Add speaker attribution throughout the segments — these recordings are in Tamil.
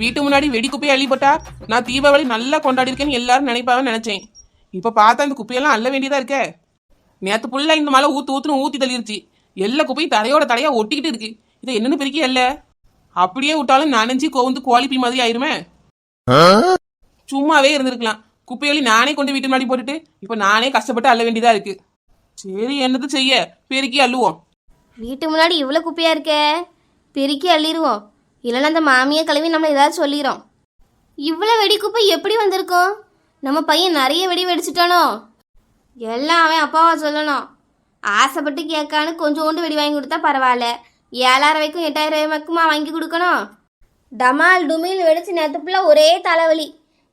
Speaker 1: வீட்டு முன்னாடி வெடி குப்பையை அள்ளி போட்டா நான் தீபாவளி நல்லா கொண்டாடி இருக்கேன்னு எல்லாரும் நினைப்பாங்கன்னு நினைச்சேன். இப்ப பார்த்தா இந்த குப்பையெல்லாம் அள்ள வேண்டியதா இருக்கே. நேத்து புள்ள இந்த மழை ஊத்துன்னு ஊத்தி தள்ளிருச்சு. எல்லா குப்பையும் தரையோட தரையா ஒட்டிக்கிட்டு இருக்கு. இதை என்னன்னு பெருக்கி அல்ல அப்படியே விட்டாலும் நனைஞ்சி கோந்து கோழிப்பி மாதிரி ஆயிருமே. சும்மாவே இருந்திருக்கலாம். குப்பையொலி நானே கொண்டு வீட்டு முன்னாடி போட்டுட்டு இப்ப நானே கஷ்டப்பட்டு அள்ள வேண்டியதா இருக்கு. சரி என்னது செய்ய, பெருக்கி அள்ளுவோம்.
Speaker 2: வீட்டு முன்னாடி இவ்வளோ குப்பையா இருக்கே, பெருக்கி அள்ளிடுவோம். இல்லைன்னா அந்த மாமியை கழுவி நம்மளை ஏதாவது சொல்லிடும். இவ்வளோ வெடி குப்பை எப்படி வந்திருக்கும்? நம்ம பையன் நிறைய வெடி வெடிச்சிட்டானோ? எல்லாம் அவன் அப்பாவா சொல்லணும். ஆசைப்பட்டு கேட்கான்னு கொஞ்சோண்டு வெடி வாங்கி கொடுத்தா பரவாயில்ல, 7,000 வரைக்கும் 8,000 வரைக்குமா வாங்கி கொடுக்கணும்? டமால் டுமில் வெடிச்சு நேற்றுக்குள்ள ஒரே தலைவலி.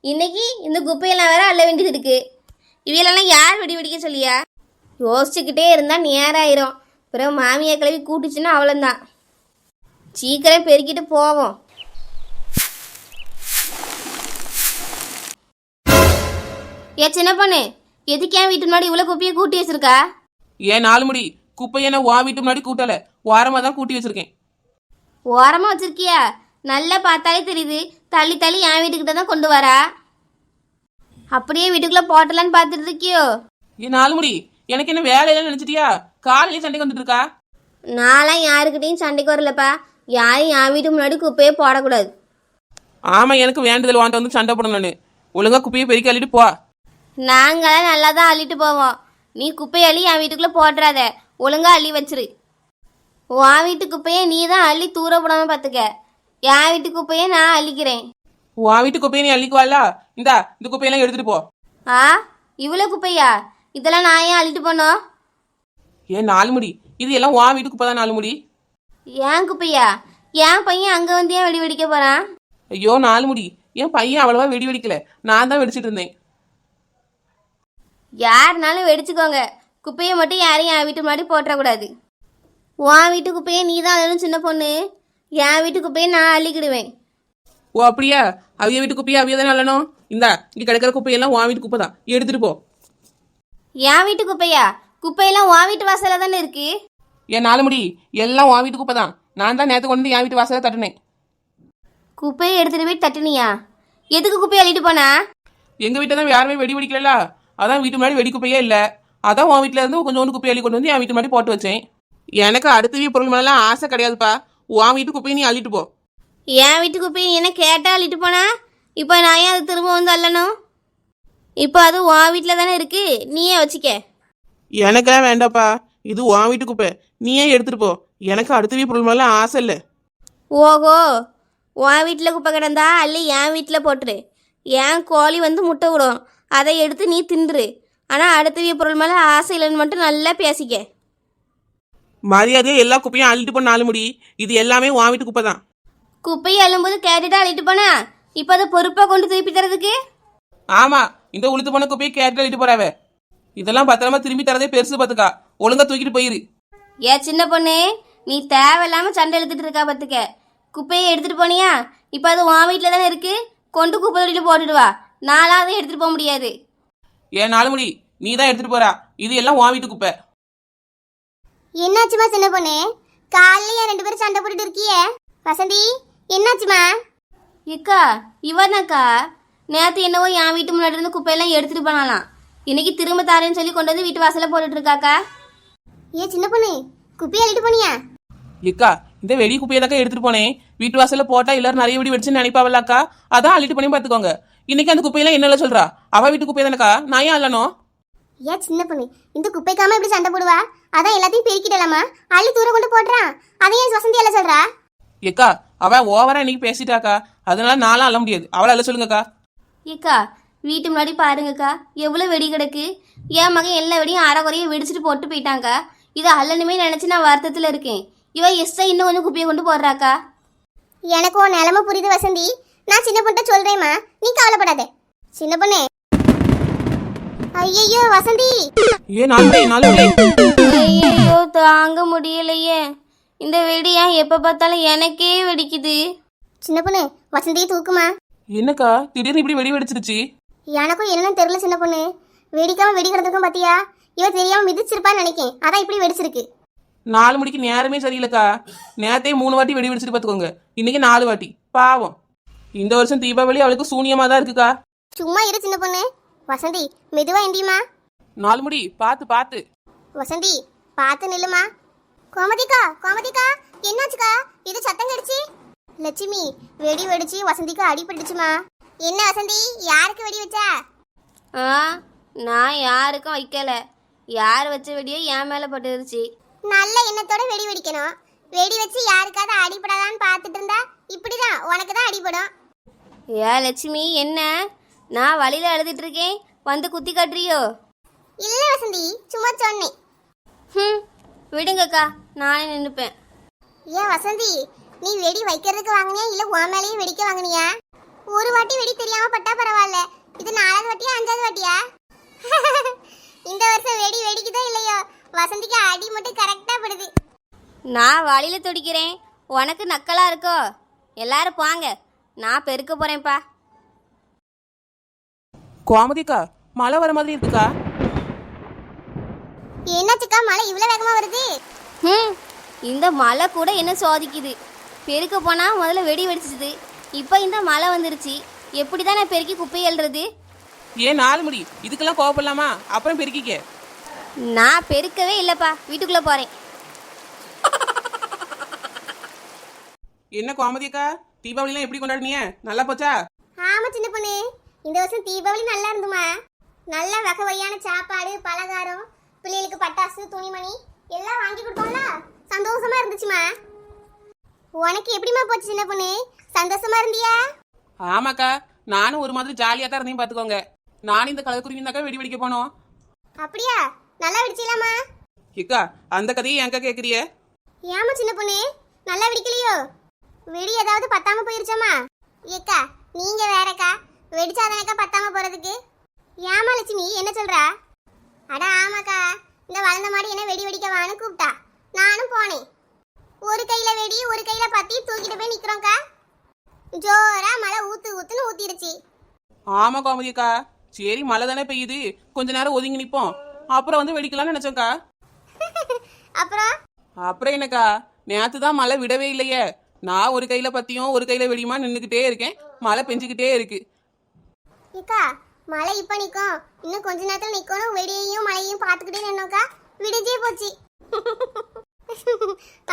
Speaker 2: இன்னைக்கு இந்த குப்பையெல்லாம் வேற அள்ள வேண்டியது இருக்கு. இவையெல்லாம் யார் வெடி வெடிக்க சொல்லியா? யோசிச்சுக்கிட்டே இருந்தா நேராயிரும். பிறகு மாமியை கிளவி கூட்டுச்சுன்னா அவ்வளோந்தான். சீக்கிரம் பெருக்கிட்டு போவோம். சின்ன பொண்ணு, எதுக்கு என் வீட்டு முன்னாடி இவ்வளோ குப்பையை கூட்டி வச்சிருக்கா?
Speaker 1: ஏன் 4 முடி குப்பையை நான் வா வீட்டு முன்னாடி கூட்டல, ஓரமா தான் கூட்டி வச்சிருக்கேன்.
Speaker 2: ஓரமா வச்சிருக்கியா? நல்லா பார்த்தாலே தெரியுது. தள்ளி தள்ளி என் வீட்டுக்கிட்ட தான் கொண்டு வரா. அப்படியே வீட்டுக்குள்ள போட்டலான்னு பார்த்துட்டு இருக்கியோ?
Speaker 1: ஏன் 4 முடி, எனக்கு என்ன வேலையெல்லாம் நினைச்சிட்டியா? காலையிலே சண்டைக்கு வந்துட்டு இருக்கா.
Speaker 2: நான்லாம் யாருக்கிட்டையும் சண்டைக்கு வரலப்பா. யாரும் என் வீட்டு முன்னாடி குப்பையே போடக்கூடாது.
Speaker 1: ஆமா, எனக்கு வேண்டுதல் வாண்ட வந்து சண்டை போடணும்னு. ஒழுங்கா குப்பையை பெருக்கி அள்ளிட்டு போ.
Speaker 2: நாங்களாம் நல்லா தான் அள்ளிட்டு போவோம். நீ குப்பையை அள்ளி என் வீட்டுக்குள்ளே போட்டுறாத, ஒழுங்கா அள்ளி வச்சிரு. உன் வீட்டு குப்பையை நீ தான் அள்ளி தூர போடாமல் பார்த்துக்க. என் வீட்டு குப்பையை நான் அள்ளிக்கிறேன்.
Speaker 1: உன் வீட்டு குப்பையை நீ அள்ளிக்குவாளா? இந்த குப்பையெல்லாம் எடுத்துட்டு போ.
Speaker 2: ஆ, இவ்வளோ குப்பையா? இதெல்லாம் நான் ஏன் அள்ளிட்டு போனோம்?
Speaker 1: ஏன் 4 முடி, இது எல்லாம் உன் வீட்டு குப்பை தான் 4 முடி.
Speaker 2: ஏன் குப்பையா? என் பையன் அங்கே வந்து ஏன் வெடி வெடிக்க போகிறான்?
Speaker 1: ஐயோ 4 முடி, என் பையன் அவ்வளவா வெடி வெடிக்கல, நான் தான் வெடிச்சிட்டு இருந்தேன்.
Speaker 2: யாருனாலும் வெடிச்சுக்கோங்க, குப்பையை மட்டும் யாரையும் என் வீட்டு முன்னாடி போட்டுறக்கூடாது. உன் வீட்டு குப்பையை நீ தான் அள்ளணும் சின்ன பொண்ணு. என் வீட்டு குப்பையை நான் அள்ளிக்கிடுவேன்.
Speaker 1: ஓ அப்படியா? அவிய வீட்டு குப்பையை அவிய தானே அள்ளணும். இங்க கிடைக்கிற குப்பையெல்லாம் உன் வீட்டு குப்பை தான், எடுத்துட்டு போ.
Speaker 2: என் வீட்டு குப்பையா? குப்பையெல்லாம் உன் வீட்டு வாசல தானே இருக்கு.
Speaker 1: ஏன் 4 முடி, எல்லாம் உன் வீட்டு குப்பை தான். நான் தான் நேற்று கொண்டு வந்து என் வீட்டு வாசலை தட்டினேன்.
Speaker 2: குப்பையை எடுத்துட்டு போய் தட்டுனியா? எதுக்கு குப்பையை அள்ளிட்டு போனா?
Speaker 1: எங்க வீட்டில் தான் யாருமே வெடி வெடிக்கல, அதான் வீட்டு முன்னாடி வெடி குப்பையே இல்லை. அதான் உன் வீட்டில் இருந்து கொஞ்சோண்டு குப்பை அள்ளி கொண்டு வந்து என் வீட்டு முன்னாடி போட்டு வச்சேன். எனக்கு அடுத்த பொருள் மேலாம் ஆசை கிடையாதுப்பா. உன் வீட்டு குப்பையை நீ அள்ளிட்டு போ.
Speaker 2: என் வீட்டு குப்பையை நீ என்ன கேட்டா அள்ளிட்டு போனா? இப்போ நான் ஏன் அது திரும்ப வந்து அள்ளணும்? இப்போ அது உன் வீட்டில் தானே இருக்கு, நீயே வச்சுக்க.
Speaker 1: எனக்கெல்லாம் வேண்டாப்பா, இது உன் வீட்டு குப்பை, நீயே எடுத்துட்டு போ. எனக்கு அடுத்த பொருள் மேலாம் ஆசை இல்லை.
Speaker 2: ஓஹோ, உன் வீட்டில் குப்பை கிடந்தா அள்ளி என் வீட்டில் போட்டுரு. என் கோழி வந்து முட்டை விடும், அதை எடுத்து நீ தின்றுரு. ஆனால் அடுத்த பொருள் மேலே ஆசை இல்லைன்னு மட்டும் நல்லா பேசிக்க.
Speaker 1: மரியாதையாக எல்லா குப்பையும் அள்ளிட்டு போ 4 முடி. இது எல்லாமே உன் வீட்டு குப்பை தான்.
Speaker 2: குப்பையை அள்ளும்போது கேட்டுட்டு அள்ளிட்டு போனா இப்போ அதை பொறுப்பாக கொண்டு திருப்பி தரதுக்கு?
Speaker 1: ஆமா, இந்த உளுத்து போன குப்பையை கேட்டு அள்ளிட்டு போறாவ. இதெல்லாம் பத்திரமா திரும்பி தரதே பெருசு பார்த்துக்கா. ஒழுங்கா தூக்கிட்டு போயிரு.
Speaker 2: ஏன் சின்ன பொண்ணு, நீ தேவையில்லாமல் சண்டை எழுத்துட்டு இருக்கா பார்த்துக்க. குப்பையை எடுத்துகிட்டு போனியா? இப்போ அது உன் வீட்டில் தானே இருக்கு, கொண்டு குப்பை தொட்டியில் போட்டுட்டு வா. நாளாவது எடுத்துகிட்டு போக முடியாது.
Speaker 1: ஏன் 4 முடி, நீ தான் எடுத்துட்டு போறா. இது எல்லாம் உன் வீட்டு குப்பை.
Speaker 3: என்னாச்சுமா சின்ன பொண்ணு? காலையில 2 பேரும் சண்டை போட்டுட்டு இருக்கியே. வசந்தி, என்னாச்சுமா?
Speaker 2: ஏக்கா, இவனாக்கா நேற்று என்னவோ என் வீட்டு முன்னாடி இருந்து குப்பையெல்லாம் எடுத்துகிட்டு போனாலாம். இன்னைக்கு திரும்ப தாரேன்னு சொல்லி கொண்டு வந்து வீட்டு வாசலில் போட்டுட்டு இருக்காக்கா.
Speaker 3: ஏன் சின்ன பொண்ணு, குப்பையை அள்ளிட்டு போனியா?
Speaker 1: ஏக்கா, இந்த வெடி குப்பையை தான் எடுத்துட்டு போனேன். வீட்டு வாசல்ல போட்டா எல்லாரும் நிறைய வெடி வெடிச்சுன்னு நினைப்பாவல்லாக்கா, அதான் அள்ளிட்டு பண்ணி பார்த்துக்கோங்க. இன்னைக்கு அந்த குப்பையெல்லாம் என்னெல்லாம் சொல்றா? அவ வீட்டு குப்பையை தானக்கா, நான் ஏன் அள்ளணும்?
Speaker 3: ஏன் சின்ன பொண்ணு, இந்த குப்பைக்காம இப்படி சண்டை போடுவா? அதான் எல்லாத்தையும் பெருக்கிடலாமா, அள்ளி தூர கொண்டு போடுறான். அதை ஏன் வசந்தி எல்லாம் சொல்றா?
Speaker 1: ஏக்கா, அவ ஓவரா இன்னைக்கு பேசிட்டாக்கா, அதனால நானும் அள்ள முடியாது. அவளை அள்ள சொல்லுங்கக்கா.
Speaker 2: ஏக்கா, வீட்டு முன்னாடி பாருங்கக்கா, எவ்வளோ வெடி கிடக்கு. என் மகன் எல்லா வெடியும் அரைக்குறைய வெடிச்சிட்டு போட்டு போயிட்டாங்க. இதை அள்ளனுமே நினச்சி நான் வருத்தத்தில் இருக்கேன். இவ எஸ்ஸா இன்னும் கொஞ்சம் குப்பையை கொண்டு போடுறாக்கா.
Speaker 3: எனக்கு உன் நிலமை புரியுது வசந்தி. நான் சின்ன பொண்ணை சொல்றேம்மா, நீ கவலைப்படாத. சின்ன பொண்ணு. ஐயோ வசந்தி,
Speaker 2: ஐயோ தாங்க முடியலையே. இந்த வெடி ஏன் எப்ப பார்த்தாலும் எனக்கே வெடிக்குது.
Speaker 3: சின்ன பொண்ணு, வசந்தியை தூக்குமா.
Speaker 1: என்னக்கா திடீர்னு இப்படி வெடி வெடிச்சிருச்சு?
Speaker 3: எனக்கும் என்னன்னு தெரியல சின்ன பொண்ணு. வெடிக்காம வெடி கிடந்திருக்கும் பாத்தியா? இவ தெரியாம மிதிச்சிருப்பான்னு நினைக்கேன், அதான் இப்படி வெடிச்சிருக்கு.
Speaker 1: 4 மணிக்கு நேரமே சரியில்லைக்கா. நேரத்தையும் 3 வாட்டி வெடி வெடிச்சிட்டு பார்த்துக்கோங்க. இன்னைக்கு 4 வாட்டி. பாவம். இந்த வருஷம் தீபாவளி அவளுக்கு சூனியமா தான் இருக்குக்கா.
Speaker 3: சும்மா இரு சின்ன பொண்ணு. வசந்தி மெதுவா எந்தியுமா.
Speaker 1: நாலு முடி பார்த்து பார்த்து.
Speaker 3: வசந்தி பார்த்து நில்லுமா. கோமதிக்கா கோமதிக்கா என்னாச்சுக்கா? இது சத்தம் கடிச்சு. லட்சுமி வெடி வெடிச்சு வசந்திக்கு அடிபட்டுச்சுமா. என்ன வசந்தி, யாருக்கு வெடி வச்சா?
Speaker 2: ஆ, நான் யாருக்கும் வைக்கல. யார் வச்ச வெடியோ என் மேலே பட்டுருச்சு.
Speaker 3: நல்ல எண்ணத்தோட வெடி வெடிக்கணும். வெடி வச்சு யாருக்காவது அடிபடாதான்னு பார்த்துட்டு இருந்தா இப்படிதான் உனக்கு தான் அடிபடும்.
Speaker 2: ஏ லட்சுமி, என்ன நான் வழியில் அழுதுட்டு இருக்கேன், வந்து குத்தி காட்டுறியோ?
Speaker 3: இல்ல வசந்தி, சும்மா சொன்னேன்.
Speaker 2: ம், விடுங்கக்கா, நானே நின்றுப்பேன்.
Speaker 3: ஏன் வசந்தி, நீ வெடி வைக்கிறதுக்கு வாங்கினியா இல்ல உன் மேலேயும் வெடிக்க வாங்கினியா? ஒரு வாட்டி வெடி தெரியாம பட்டா பரவாயில்ல, இது 4வது வாட்டியா 5வது வாட்டியா? இந்த வருஷம் வெடி வெடிக்குதோ இல்லையோ, வசந்திக்கு அடி மட்டும் கரெக்டா படுது.
Speaker 2: நான் வழியில் துடிக்கிறேன், உனக்கு நக்கலா இருக்கோ? எல்லாரும் போங்க, நான் பெருக்க போறேன்ப்பா.
Speaker 1: கோமதிக்கா மழை வர மாதிரி இருக்குக்கா.
Speaker 3: என்னாச்சுக்கா மழை இவ்வளவு வேகமா வருது?
Speaker 2: ம், இந்த மழை கூட என்ன சோதிக்குது. பெருக்க போனால் முதல்ல வெடி வெடிச்சிது, இப்போ இந்த மழை வந்துருச்சு. எப்படி தான் நான் பெருக்கி குப்பையை எழுறது?
Speaker 1: ஏன் நாலு முடி, இதுக்கெல்லாம் கோவப்படலாமா? அப்புறம் பெருக்கிக்க.
Speaker 2: நான் பெருக்கவே இல்லைப்பா, வீட்டுக்குள்ளே போகிறேன்.
Speaker 1: என்ன கோமதிக்கா, தீபாவளிலாம் எப்படி கொண்டாடுனீங்க? நல்லா போச்சா?
Speaker 3: ஆமா சின்ன பொண்ணு, இந்த வருஷம் தீபாவளி நல்லா இருந்துமா. நல்ல வகை வகையான சாப்பாடு, பலகாரம், பிள்ளைகளுக்கு பட்டாசு, துணிமணி எல்லாம் வாங்கி கொடுத்தோம்ல, சந்தோஷமா இருந்துச்சுமா. உனக்கு எப்படிமா போச்சு சின்ன பொண்ணு? சந்தோஷமா இருந்தியா?
Speaker 1: ஆமாக்கா, நானும் ஒரு மாதிரி ஜாலியாக தான் இருந்தேன் பார்த்துக்கோங்க. நானும் இந்த கலக்குருவிந்தாக்கா வெடி வெடிக்க போனோம்.
Speaker 3: அப்படியா? நல்லா வெடிச்சிலாமா?
Speaker 1: ஏக்கா அந்த கதையை என்கா கேட்குறிய?
Speaker 3: ஏமா சின்ன பொண்ணு, நல்லா வெடிக்கலையோ? வெடி ஏதாவது பத்தாம போயிருச்சாமா? ஏக்கா நீங்க வேறக்கா, வெடிச்சாதானக்கா பத்தாம போறதுக்கு. ஏமா லட்சுமி என்ன சொல்றா? அட ஆமாக்கா, இந்த வளர்ந்த மாடி என்ன வெடி வெடிக்க வான்னு கூப்பிட்டா, நானும் போனேன். ஒரு கையில வெடி ஒரு கையில பத்தி தூக்கிட்டு போய் நிக்கிறோம்க்கா. ஜோரா மழை ஊத்து ஊத்துன்னு ஊத்திருச்சு.
Speaker 1: ஆமா கோமதிக்கா, சரி மழை தானே பெய்யுது, கொஞ்ச நேரம் ஒதுங்கி நிப்போம், அப்புறம் வந்து வெடிக்கலாம்னு நினைச்சோக்கா. அப்புறம் என்னக்கா, நேத்து தான் மழை விடவே இல்லையே. நான் ஒரு கையில பத்தியும் ஒரு கையில வெடியுமா நின்றுக்கிட்டே இருக்கேன், மழை பெஞ்சுக்கிட்டே இருக்கு.
Speaker 3: ஏக்கா மழை இப்ப நிக்கும், இன்னும் கொஞ்ச நேரத்துல நிக்கணும். வெடியையும் மழையும் பாத்துக்கிட்டே நின்னோக்கா, விடிஞ்சே போச்சு.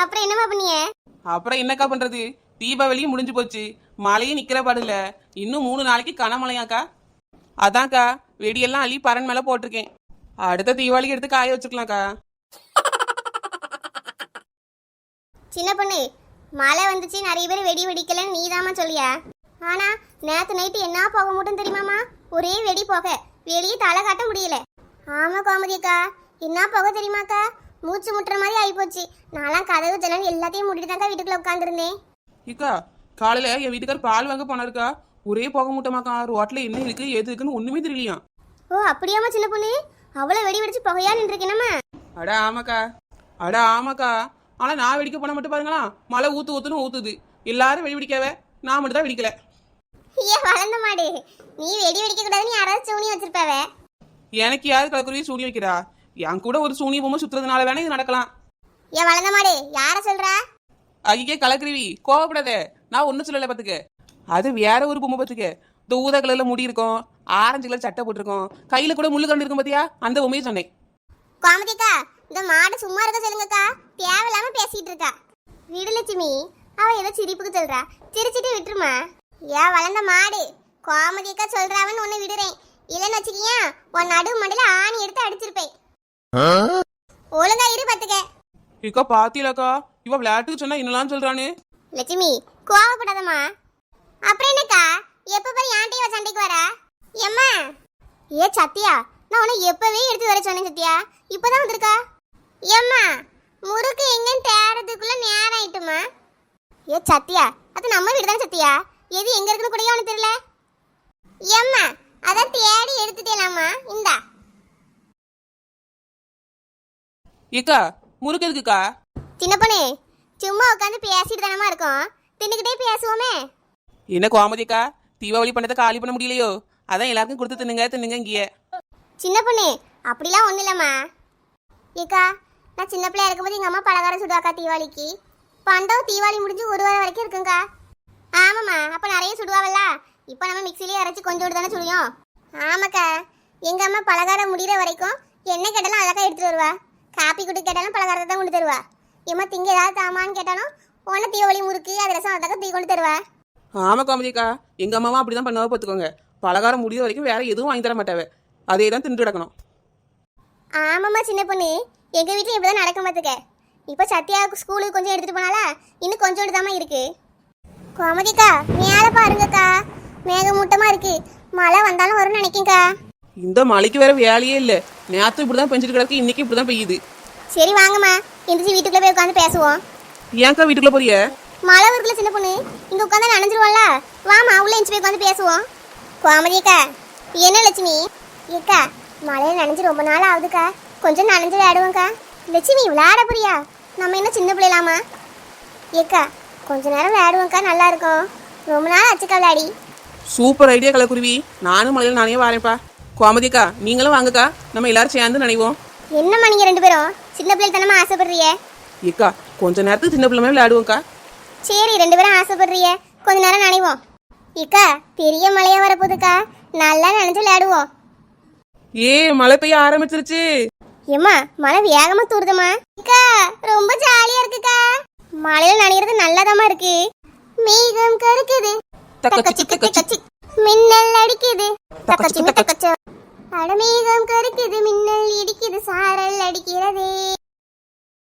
Speaker 3: அப்புறம் என்னமா பண்ணிய?
Speaker 1: அப்புறம் என்னக்கா பண்றது, தீபாவளியும் முடிஞ்சு போச்சு, மழையும் நிக்கிற பாடுல. இன்னும் 3 நாளைக்கு கனமழையாக்கா. அதான்க்கா வெடியெல்லாம் அள்ளி பரன் மேல போட்டிருக்கேன். அடுத்த தீபாவளிக்கு எடுத்து காய வச்சுக்கலாம்க்கா.
Speaker 3: சின்ன பொண்ணு, மழை வந்துச்சு, நிறைய பேர் வெடி வெடிக்கலன்னு நீதாமா சொல்லியா? ஆனா நேத்து நைட்டு என்ன போக மட்டும் தெரியுமாமா? ஒரே வெடி போக, வெளியே தலை காட்ட முடியல. ஆமா கோமதிக்கா, என்ன போக தெரியுமாக்கா? மூச்சு முட்டுற மாதிரி ஆயிப்போச்சு. நான்லாம் கதவு ஜன்னல் எல்லாத்தையும் மூடிட்டு தான்க்கா வீட்டுக்குள்ள உட்காந்துருந்தேன்.
Speaker 1: இக்கா காலையில என் வீட்டுக்கார் பால் வாங்க போனாருக்கா, ஒரே போக மூட்டமாக்கா. ரோட்ல என்ன இருக்கு எது இருக்குன்னு ஒண்ணுமே தெரியலையா.
Speaker 3: ஓ அப்படியாமா சின்ன பொண்ணு, அவ்வளவு வெடி வெடிச்சு புகையா நின்றுருக்கேனம்மா.
Speaker 1: அட ஆமாக்கா, ஆனா நான் வெடிக்க போன மட்டும் பாருங்களா, மழை ஊத்து ஊத்துன்னு ஊத்துது. எல்லாரும் வெடி வெடிக்காவ, நான் மட்டும் தான் வெடிக்கல.
Speaker 3: ஏன் வளர்ந்த மாடு, நீ வெடி வெடிக்க கூடாதுன்னு யாராவது சூனி வச்சிருப்பாவ.
Speaker 1: எனக்கு யாரு கலக்குருவி சூனி வைக்கிறா? என் கூட ஒரு சூனிய பொம்மை சுத்துறதுனால வேணா இது நடக்கலாம்.
Speaker 3: ஏன் வளர்ந்த மாடு, யார சொல்றா?
Speaker 1: ஐயே கலக்குருவி கோவப்படாத, நான் ஒன்னும் சொல்லல பாத்துக்க. அது வேற ஒரு பொம்மை பாத்துக்க. இந்த ஊதா கலர்ல முடி இருக்கும், ஆரஞ்சு கலர் சட்டை போட்டிருக்கோம், கையில கூட முள்ளு கண்டு இருக்கும் பாத்தியா, அந்த பொம்மையை சொன்னேன்.
Speaker 3: கோமதிக்கா இந்த மாடு சும்மா இருக்க சொல்லுங்கக்கா, தேவையில்லாம பேசிட்டு இருக்கா. விடுலட்சுமி, அவ ஏதோ சிரிப்புக்கு சொல்றா, சிரிச்சிட்டு விட்டுருமா. ஏன் வளர்ந்த மாடு, கோமதிக்கா சொல்றாவன்னு ஒண்ணு விடுறேன், இல்லன்னு வச்சுக்கியா உன் நடு மண்டல ஆணி எடுத்து அடிச்சிருப்பேன். ஒழுங்கா இரு பாத்துக்க.
Speaker 1: இக்கா பாத்தியலக்கா, இவ விளையாட்டுக்கு சொன்னா என்னலாம் சொல்றானு.
Speaker 3: லட்சுமி கோவப்படாதம்மா. அப்புறம் என்னக்கா, எப்ப பாரு யான்டையும் இவ சண்டைக்கு வரா? எம்மா ஏ சத்தியா, நான் உன்னை எப்பவே எடுத்து வர சொன்னேன் சத்தியா, இப்பதான் வந்திருக்கா. எம்மா முறுக்கு எங்கன்னு தேடுறதுக்குள்ள நேரம் ஆயிட்டுமா. ஏ சத்தியா, அது நம்ம வீடு தான் சத்தியா, எது எங்க இருக்குன்னு கூட உனக்கு தெரியல. எம்மா அதான் தேடி எடுத்துட்டேலாமா, இந்தா.
Speaker 1: ஏக்கா முறுக்கு இருக்குக்கா.
Speaker 3: சின்ன பொண்ணு சும்மா உட்காந்து பேசிட்டு தானமா இருக்கோம், தின்னுக்கிட்டே பேசுவோமே.
Speaker 1: என்ன கோமதிக்கா, தீபாவளி பண்ணதை காலி பண்ண முடியலையோ, அதான் எல்லாருக்கும் கொடுத்து தின்னுங்க இங்கே.
Speaker 3: சின்ன பொண்ணு அப்படிலாம் ஒன்றும் இல்லைம்மா. ஏக்கா நான் சின்ன பிள்ளையா இருக்கும்போது எங்கள் அம்மா பலகாரம் சுடுவாக்கா தீபாவளிக்கு. பண்டம் தீபாவளி முடிஞ்சு 1 வாரம் வரைக்கும் இருக்குங்கக்கா. ஆமாம்மா, அப்ப நிறைய சுடுவாவல்ல. இப்போ நம்ம மிக்ஸிலேயே அரைச்சி கொஞ்சோண்டு தானே சுடுவோம். ஆமாக்கா, எங்க அம்மா பலகாரம் முடிகிற வரைக்கும் என்ன கேட்டாலும் அழகா எடுத்துட்டு வருவா. காப்பி குடி கேட்டாலும் பலகாரத்தை தான் கொண்டு தருவா. ஏமா திங்க ஏதாவது தாமான்னு கேட்டாலும் உடனே தீவளி முறுக்கு அதிரசம் அதாக தீ கொண்டு தருவா.
Speaker 1: ஆமா கோமதிக்கா, எங்க அம்மாவும் அப்படிதான் பண்ணுவா பார்த்துக்கோங்க. பலகாரம் முடிய வரைக்கும் வேற எதுவும் வாங்கி தர மாட்டாவே, அதே தான் தின்று கிடக்கணும்.
Speaker 3: ஆமாம்மா சின்ன பொண்ணு, எங்க வீட்டில் இப்படிதான் நடக்க மாத்துக்க. இப்போ சத்யாவுக்கு ஸ்கூலுக்கு கொஞ்சம் எடுத்துட்டு போனாலா, இன்னும் கொஞ்சோண்டு தாமா இருக்கு. கோமதிக்கா மேலே பாருங்கக்கா, மேகமூட்டமா இருக்கு. மழை வந்தாலும் வரும்னு நினைக்கேங்க்கா.
Speaker 1: இந்த மழைக்கு வேற வேலையே இல்லை. நேற்று இப்படிதான் பெஞ்சிட்டு கிடக்கு, இன்னைக்கு இப்படிதான் பெய்யுது.
Speaker 3: சரி வாங்கம்மா, எந்திரிச்சு வீட்டுக்குள்ள போய் உட்காந்து பேசுவோம்.
Speaker 1: ஏன்க்கா வீட்டுக்குள்ள போறிய?
Speaker 3: மழை வருக்குள்ள சின்ன பொண்ணு, இங்க உட்காந்து நனைஞ்சிருவோம்ல. வாமா உள்ள எந்திரிச்சு போய் உட்காந்து பேசுவோம். கோமதிக்கா என்ன லட்சுமி? ஏக்கா மழையில நனைஞ்சு ரொம்ப நாள் ஆகுதுக்கா, கொஞ்சம் நனைஞ்சு விளையாடுவோம்க்கா. லட்சுமி விளையாட போறியா? நம்ம என்ன சின்ன பிள்ளைலாமா? ஏக்கா கொஞ்ச நேரம் விளையாடுவோம்க்கா, நல்லா இருக்கும். ரொம்ப நாள் ஆச்சுக்கா விளையாடி.
Speaker 1: சூப்பர் ஐடியா கலக்குருவி. நானும் மழையில நானே வாரேன்ப்பா. கோமதிக்கா நீங்களும் வாங்கக்கா, நம்ம எல்லாரும் சேர்ந்து நினைவோம்.
Speaker 3: என்னம்மா நீங்க ரெண்டு பேரும் சின்ன பிள்ளை தானமா ஆசைப்படுறிய?
Speaker 1: ஏக்கா கொஞ்ச நேரத்துக்கு சின்ன பிள்ளை மாதிரி விளையாடுவோம்க்கா.
Speaker 3: சரி ரெண்டு பேரும் ஆசைப்படுறிய, கொஞ்ச நேரம் நினைவோம். ஏக்கா பெரிய மழையா வரப்போகுதுக்கா, நல்லா நினைச்சு விளையாடுவோம்.
Speaker 1: ஏ மழை பெய்ய ஆரம்பிச்சிருச்சு.
Speaker 3: ஏம்மா மழை வேகமா தூருதுமா. அக்கா ரொம்ப ஜாலியா இருக்குக்கா, மழையில நனையிறது நல்லதாமா இருக்கு. மேகம் கருக்குது,
Speaker 1: தக்கச்சி தக்கச்சி
Speaker 3: மின்னல் அடிக்குது, தக்கச்சி தக்கச்சி. அட மேகம் கருக்குது, மின்னல் இடிக்குது, சாரல் அடிக்கிறதே.